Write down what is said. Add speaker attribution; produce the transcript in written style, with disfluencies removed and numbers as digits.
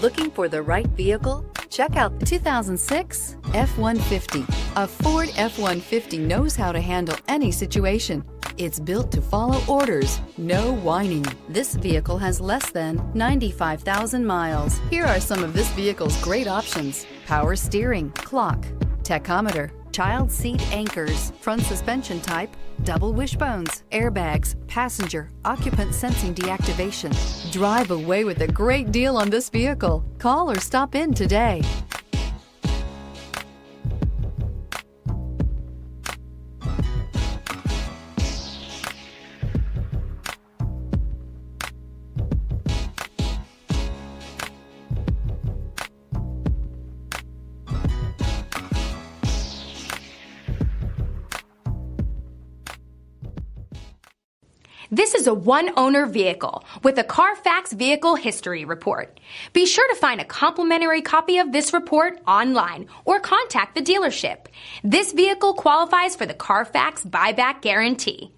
Speaker 1: Looking for the right vehicle? Check out the 2006 F-150. A Ford F-150 knows how to handle any situation. It's built to follow orders, no whining. This vehicle has less than 95,000 miles. Here are some of this vehicle's great options: power steering, clock, tachometer, child seat anchors, front suspension type, double wishbones, airbags, passenger, occupant sensing deactivation. Drive away with a great deal on this vehicle. Call or stop in today.
Speaker 2: This is a one-owner vehicle with a Carfax Vehicle History Report. Be sure to find a complimentary copy of this report online or contact the dealership. This vehicle qualifies for the Carfax Buyback Guarantee.